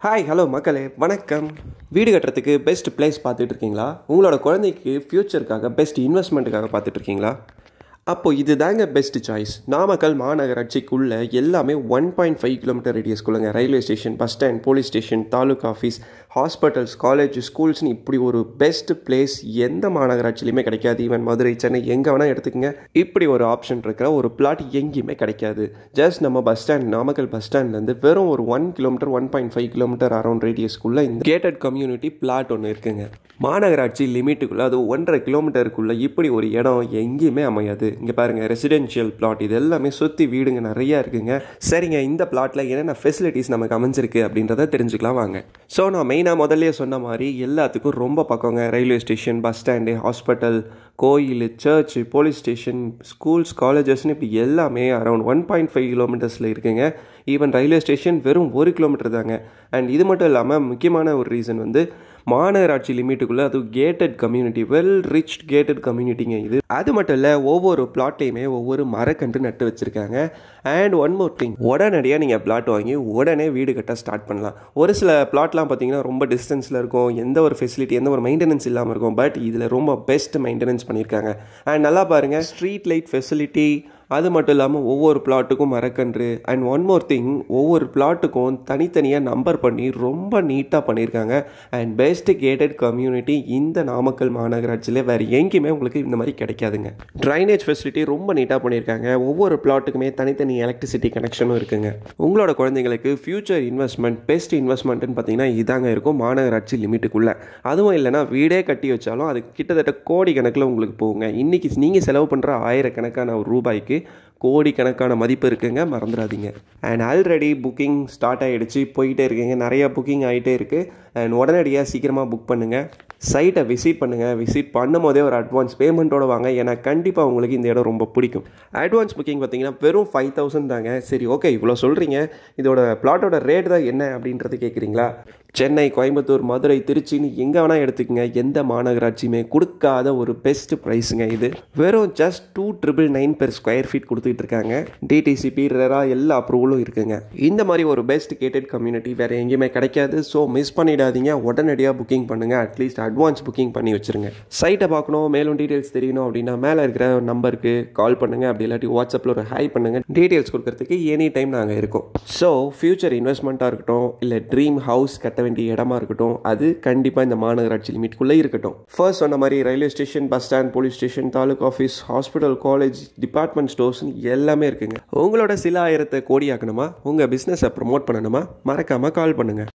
Hi hello மக்களே வணக்கம். வீடு கட்டுறதுக்கு பெஸ்ட் பிளேஸ் பார்த்துட்டு இருக்கீங்களா? உங்களோட குழந்தைக்கு ஃப்யூச்சருக்காக பெஸ்ட் இன்வெஸ்ட்மெண்ட்டுக்காக பார்த்துட்டு இருக்கீங்களா? அப்போது இது தாங்க பெஸ்ட் சாய்ஸ். நாமக்கல் மாநகராட்சிக்குள்ளே எல்லாமே 1.5 கிலோமீட்டர் ரேடியஸ்குள்ளேங்க. Railway station, bus stand, police station, taluka office, hospitals, college, ஸ்கூல்ஸ்னு இப்படி ஒரு பெஸ்ட் பிளேஸ் எந்த மாநகராட்சியிலையுமே கிடைக்காது. ஈவன் மதுரை, சென்னை எங்கே வேணால் எடுத்துக்கங்க, இப்படி ஒரு ஆப்ஷன் இருக்கிற ஒரு பிளாட் எங்கேயுமே கிடைக்காது. ஜஸ்ட் நம்ம பஸ் ஸ்டாண்ட், நாமக்கல் பஸ் ஸ்டாண்ட்லேருந்து வெறும் ஒரு 1 கிலோமீட்டர் 1.5 கிலோமீட்டர் அரௌண்ட் ரேடியஸ்க்குள்ளே இந்த கேட்டட் கம்யூனிட்டி பிளாட் ஒன்று இருக்குங்க. மாநகராட்சி லிமிட்டுக்குள்ளே, அது 1.5 கிலோமீட்டருக்குள்ளே இப்படி ஒரு இடம் எங்கேயுமே அமையாது. இங்கே பாருங்கள், ரெசிடென்ஷியல் பிளாட், இது எல்லாமே சுற்றி வீடுங்க நிறையா இருக்குங்க. சரிங்க, இந்த பிளாட்டில் என்னென்ன ஃபெசிலிட்டிஸ் நமக்கு அமைஞ்சிருக்கு அப்படின்றத தெரிஞ்சுக்கலாம் வாங்க. ஸோ நான் மெயினாக முதல்ல சொன்ன மாதிரி எல்லாத்துக்கும் ரொம்ப பக்கங்க. Railway station, bus stand, hospital, கோயில், சர்ச், போலீஸ் ஸ்டேஷன், ஸ்கூல்ஸ், காலேஜஸ்னு இப்படி எல்லாமே அரௌண்ட் 1.5 கிலோமீட்டர்ஸில் இருக்குங்க. ஈவன் ரயில்வே ஸ்டேஷன் வெறும் 1 கிலோமீட்டர் தாங்க. அண்ட் இது மட்டும் இல்லாமல் முக்கியமான ஒரு ரீசன் வந்து மாநகராட்சி லிமிட்டுக்குள்ளே அது gated community, well rich gated கம்யூனிட்டிங்க இது. அது மட்டும் இல்லை, ஒவ்வொரு பிளாட்டையுமே ஒவ்வொரு மரக்கன்று நட்டு வச்சுருக்காங்க. அண்ட் ஒன் மோர் திங், உடனடியாக நீங்கள் பிளாட் வாங்கி உடனே வீடு கட்ட ஸ்டார்ட் பண்ணலாம். ஒரு சில பிளாட்லாம் பார்த்தீங்கன்னா ரொம்ப டிஸ்டன்ஸில் இருக்கும், எந்த ஒரு ஃபெசிலிட்டி, எந்த ஒரு மெயின்டெனன்ஸ் இல்லாமல் இருக்கும். பட் இதில் ரொம்ப பெஸ்ட் மெயின்டெனன்ஸ் பண்ணியிருக்காங்க. அண்ட் நல்லா பாருங்கள், ஸ்ட்ரீட் லைட் ஃபெசிலிட்டி, அது மட்டும் இல்லாமல் ஒவ்வொரு பிளாட்டுக்கும் மரக்கன்று. அண்ட் ஒன் மோர் திங், ஒவ்வொரு பிளாட்டுக்கும் தனித்தனியாக நம்பர் பண்ணி ரொம்ப நீட்டாக பண்ணியிருக்காங்க. அண்ட் பெஸ்ட் கேட்டட் கம்யூனிட்டி இந்த நாமக்கல் மாநகராட்சியில் வேறு எங்கேயுமே உங்களுக்கு இந்த மாதிரி கிடைக்காதுங்க. ட்ரைனேஜ் ஃபெசிலிட்டி ரொம்ப நீட்டாக பண்ணியிருக்காங்க. ஒவ்வொரு பிளாட்டுக்குமே தனித்தனி எலக்ட்ரிசிட்டி கனெக்ஷனும் இருக்குங்க. உங்களோட குழந்தைங்களுக்கு ஃபியூச்சர் இன்வெஸ்ட்மெண்ட், பெஸ்ட் இன்வெஸ்ட்மெண்ட்டுன்னு பார்த்தீங்கன்னா இதாங்க இருக்கும் மாநகராட்சி லிமிட்டுக்குள்ளே. அதுவும் இல்லைனா வீடே கட்டி வச்சாலும் அது கிட்டத்தட்ட கோடி கணக்கில் உங்களுக்கு போகுங்க. இன்றைக்கி நீங்கள் செலவு பண்ணுற ஆயிரக்கணக்கான ரூபாய்க்கு கோடிக்கணக்கான மதிப்பு இருக்குங்க, மறந்துடாதீங்க. அண்ட் ஆல்ரெடி புக்கிங் ஸ்டார்ட் ஆகிடுச்சு, போயிட்டே இருக்குங்க. நிறையா புக்கிங் ஆகிட்டே இருக்குது. அண்ட் உடனடியாக சீக்கிரமாக புக் பண்ணுங்கள். சைட்டை விசிட் பண்ணுங்கள். விசிட் பண்ணும் போதே ஒரு அட்வான்ஸ் பேமெண்ட்டோடு வாங்க. ஏன்னா கண்டிப்பாக உங்களுக்கு இந்த இடம் ரொம்ப பிடிக்கும். அட்வான்ஸ் புக்கிங் பார்த்தீங்கன்னா வெறும் 5,000 தாங்க. சரி, ஓகே, இவ்வளோ சொல்கிறீங்க, இதோட பிளாட்டோட ரேட் தான் என்ன அப்படின்றது கேட்குறீங்களா? சென்னை, கோயம்புத்தூர், மதுரை, திருச்சின்னு எங்கே வேணால் எடுத்துக்கங்க, எந்த மாநகராட்சியுமே கொடுக்காத ஒரு பெஸ்ட் ப்ரைஸுங்க இது. வெறும் ஜஸ்ட் 2,999 per ஸ்கொயர் ஃபீட் கொடுத்துட்டு இருக்காங்க. டிடிசிபி, ரெரா எல்லா அப்ரூவலும் இருக்குங்க. இந்த மாதிரி ஒரு பெஸ்ட் கேட்டட் கம்யூனிட்டி வேறு எங்கேயுமே கிடைக்காது. ஸோ மிஸ் பண்ணிடாதீங்க, உடனடியாக புக்கிங் பண்ணுங்கள். அட்லீஸ்ட் அட்வான்ஸ் புக்கிங் பண்ணி வச்சுருங்க. சைட்டை பார்க்கணும், மேலும் டீட்டெயில்ஸ் தெரியணும் அப்படின்னா மேலே இருக்கிற நம்பருக்கு கால் பண்ணுங்கள். அப்படி இல்லாட்டி வாட்ஸ்அப்பில் ஒரு ஹை பண்ணுங்கள். டீட்டெயில்ஸ் கொடுக்கறதுக்கு எனி டைம் நாங்கள் இருக்கோம். ஸோ ஃபியூச்சர் இன்வெஸ்ட்மெண்ட்டாக இருக்கட்டும், இல்லை ட்ரீம் ஹவுஸ் கட்ட வேண்டிய இடமா இருக்கட்டும், அது கண்டிப்பாக இந்த மாநகராட்சி லிமிட்குள்ளே இருக்கட்டும். ஃபர்ஸ்ட் சொன்ன மாதிரி railway station, bus stand, police station, taluka office, hospital, college, department stores எல்லாமே இருக்குங்க. உங்களோட சில ஆயிரத்தை கோடியாக்கணுமா, உங்கள் பிஸ்னஸை ப்ரமோட் பண்ணணுமா, மறக்காமல் கால் பண்ணுங்கள்.